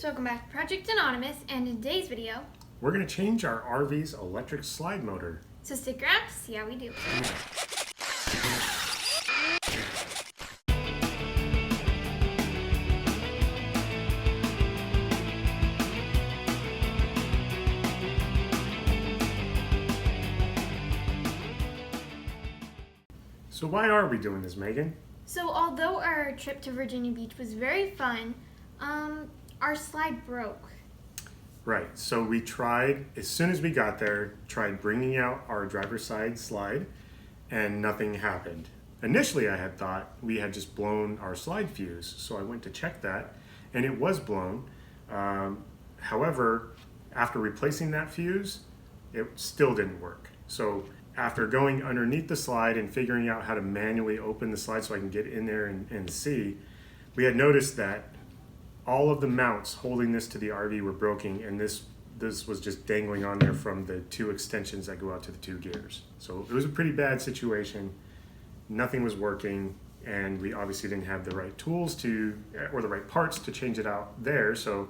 peeps, welcome back to Project Anonymous, and in today's video, we're going to change our RV's electric slide motor. So stick around to see how we do. So why are we doing this, Megan? So although our trip to Virginia Beach was very fun, our slide broke. Right, so we tried, as soon as we got there, tried bringing out our driver's side slide, and nothing happened. Initially, I had thought we had just blown our slide fuse, so I went to check that, and it was blown. However, after replacing that fuse, it still didn't work. So after going underneath the slide and figuring out how to manually open the slide so I can get in there and see, we had noticed that all of the mounts holding this to the RV were broken, and this was just dangling on there from the two extensions that go out to the two gears. So it was a pretty bad situation. Nothing was working, and we obviously didn't have the right tools or the right parts to change it out there. So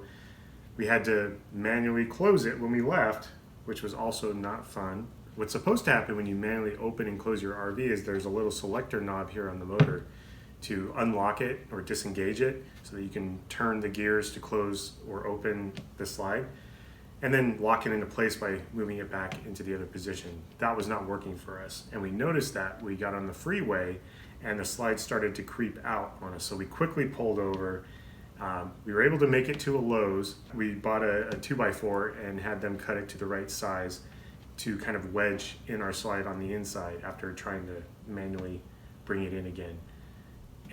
we had to manually close it when we left, which was also not fun. What's supposed to happen when you manually open and close your RV is there's a little selector knob here on the motor to unlock it or disengage it so that you can turn the gears to close or open the slide, and then lock it into place by moving it back into the other position. That was not working for us, and we noticed that we got on the freeway and the slide started to creep out on us, so we quickly pulled over. We were able to make it to a Lowe's. We bought a 2x4 and had them cut it to the right size to kind of wedge in our slide on the inside after trying to manually bring it in again.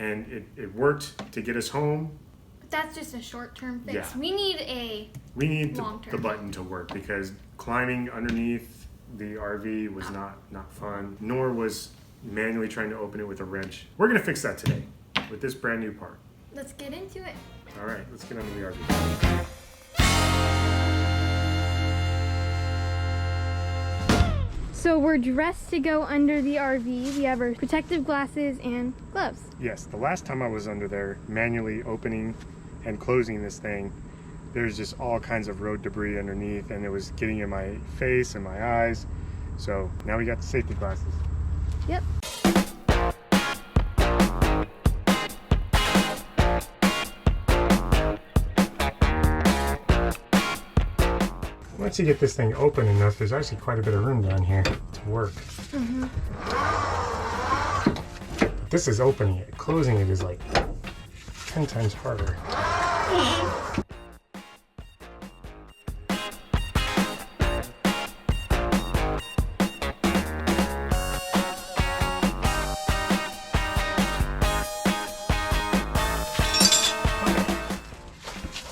And it worked to get us home. But that's just a short-term fix. Yeah. We need the button to work, because climbing underneath the RV was not fun, nor was manually trying to open it with a wrench. We're gonna fix that today with this brand new part. Let's get into it. All right, let's get under the RV. So we're dressed to go under the RV. We have our protective glasses and gloves. Yes, the last time I was under there, manually opening and closing this thing, there's just all kinds of road debris underneath, and it was getting in my face and my eyes. So now we got the safety glasses. Yep. Once you get this thing open enough, there's actually quite a bit of room down here to work. This is opening it. Closing it is like 10 times harder.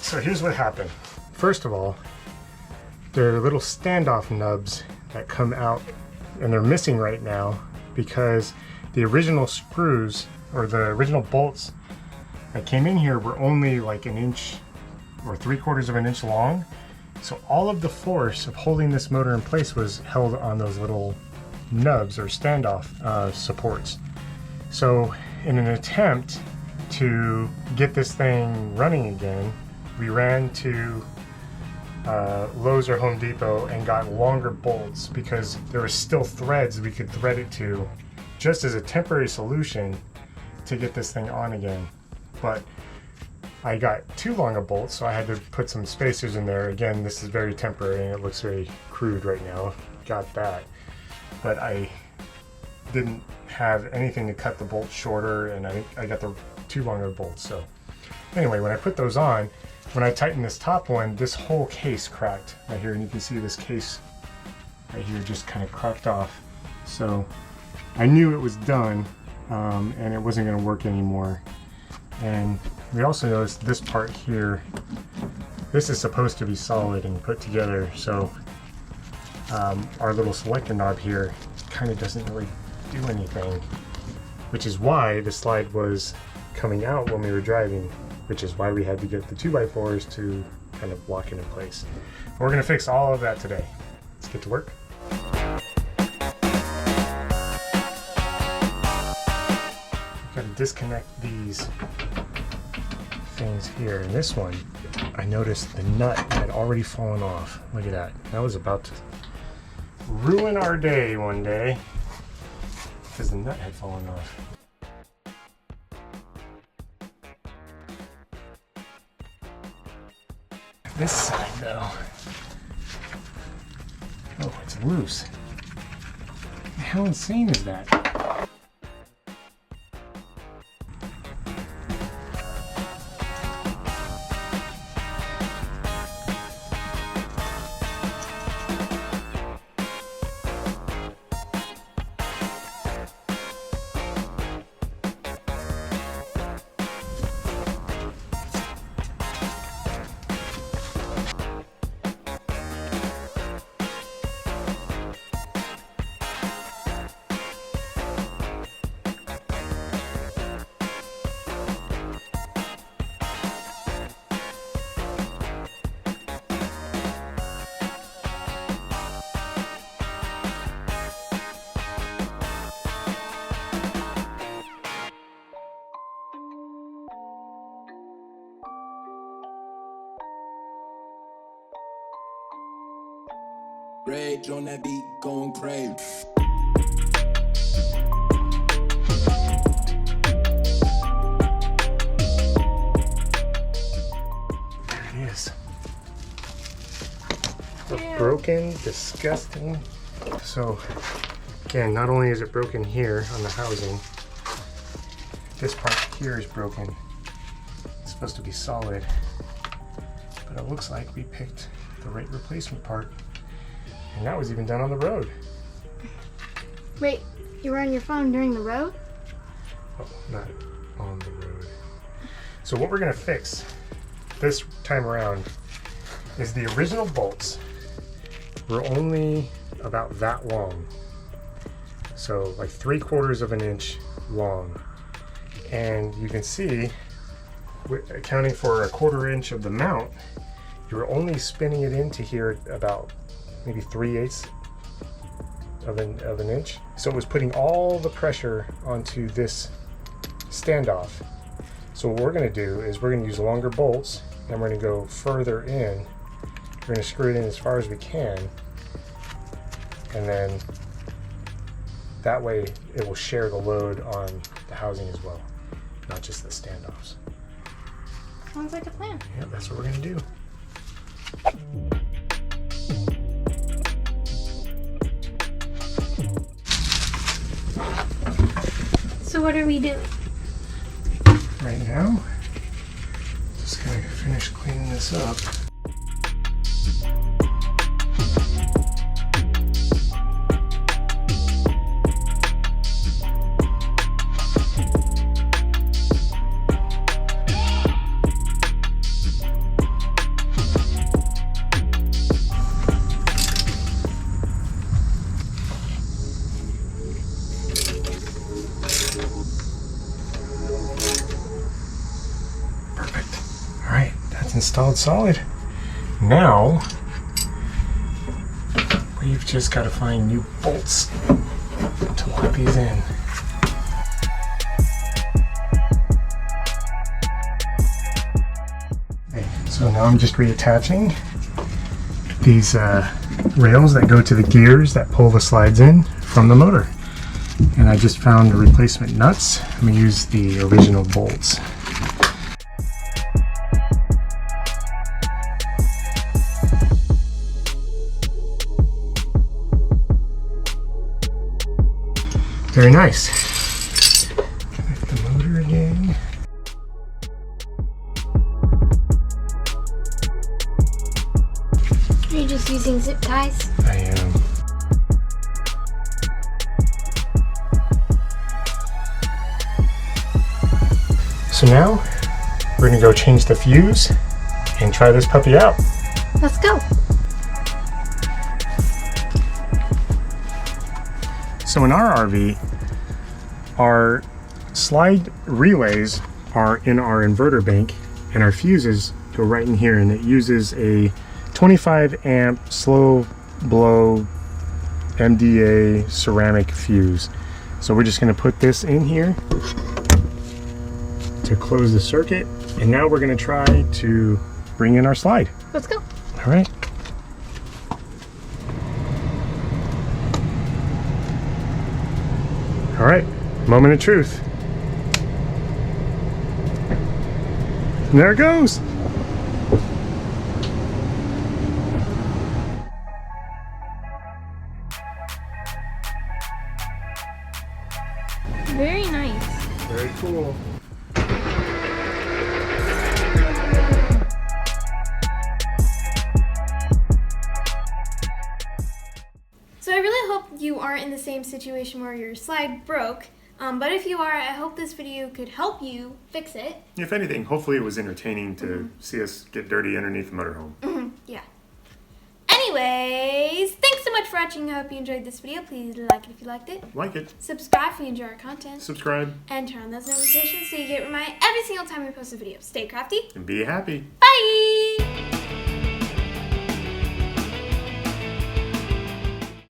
So here's what happened. First of all, there are little standoff nubs that come out, and they're missing right now because the original screws or the original bolts that came in here were only like an inch or 3/4 of an inch long. So all of the force of holding this motor in place was held on those little nubs or standoff supports. So in an attempt to get this thing running again, we ran to Lowe's or Home Depot and got longer bolts, because there were still threads we could thread it to just as a temporary solution to get this thing on again. But I got too long of bolts, so I had to put some spacers in there. Again, this is very temporary and it looks very crude right now. Got that. But I didn't have anything to cut the bolts shorter, and I got the too long of bolts. So anyway, when I put those on, when I tightened this top one, this whole case cracked right here, and you can see this case right here just kind of cracked off. So I knew it was done, and it wasn't going to work anymore. And we also noticed this part here, this is supposed to be solid and put together, so our little selector knob here kind of doesn't really do anything, which is why the slide was coming out when we were driving, which is why we had to get the 2x4s to kind of lock it in place. We're going to fix all of that today. Let's get to work. We've got to disconnect these things here, and this one I noticed the nut had already fallen off. Look at that. That was about to ruin our day one day because the nut had fallen off. This side though, oh, it's loose. How insane is that? Rage on that beat, going crazy. There it is. Broken, disgusting. So, again, not only is it broken here on the housing, this part here is broken. It's supposed to be solid, but it looks like we picked the right replacement part. And that was even done on the road. Wait, you were on your phone during the road? Oh, not on the road. So what we're gonna fix this time around is the original bolts were only about that long. So like 3/4 of an inch long. And you can see, accounting for 1/4 inch of the mount, you were only spinning it into here about maybe 3/8 of an inch. So it was putting all the pressure onto this standoff. So what we're gonna do is we're gonna use longer bolts and we're gonna go further in. We're gonna screw it in as far as we can. And then that way it will share the load on the housing as well, not just the standoffs. Sounds like a plan. Yeah, that's what we're gonna do. So what are we doing? Right now, just gonna finish cleaning this up. Installed solid. Now we've just got to find new bolts to lock these in. Okay, so now I'm just reattaching these rails that go to the gears that pull the slides in from the motor. And I just found the replacement nuts. I'm going to use the original bolts. Very nice. Connect the motor again. Are you just using zip ties? I am. So now we're gonna go change the fuse and try this puppy out. Let's go. So in our RV, our slide relays are in our inverter bank and our fuses go right in here, and it uses a 25 amp slow blow MDA ceramic fuse. So we're just going to put this in here to close the circuit, and now we're going to try to bring in our slide. Let's go. All right. All right, moment of truth. And there it goes. Very nice. Very cool. So I really hope you aren't in the same situation where your slide broke. But if you are, I hope this video could help you fix it. If anything, hopefully it was entertaining to see us get dirty underneath the motorhome. Yeah. Anyways, thanks so much for watching. I hope you enjoyed this video. Please like it if you liked it. Like it. Subscribe if you enjoy our content. Subscribe. And turn on those notifications so you get reminded every single time we post a video. Stay crafty. And be happy. Bye!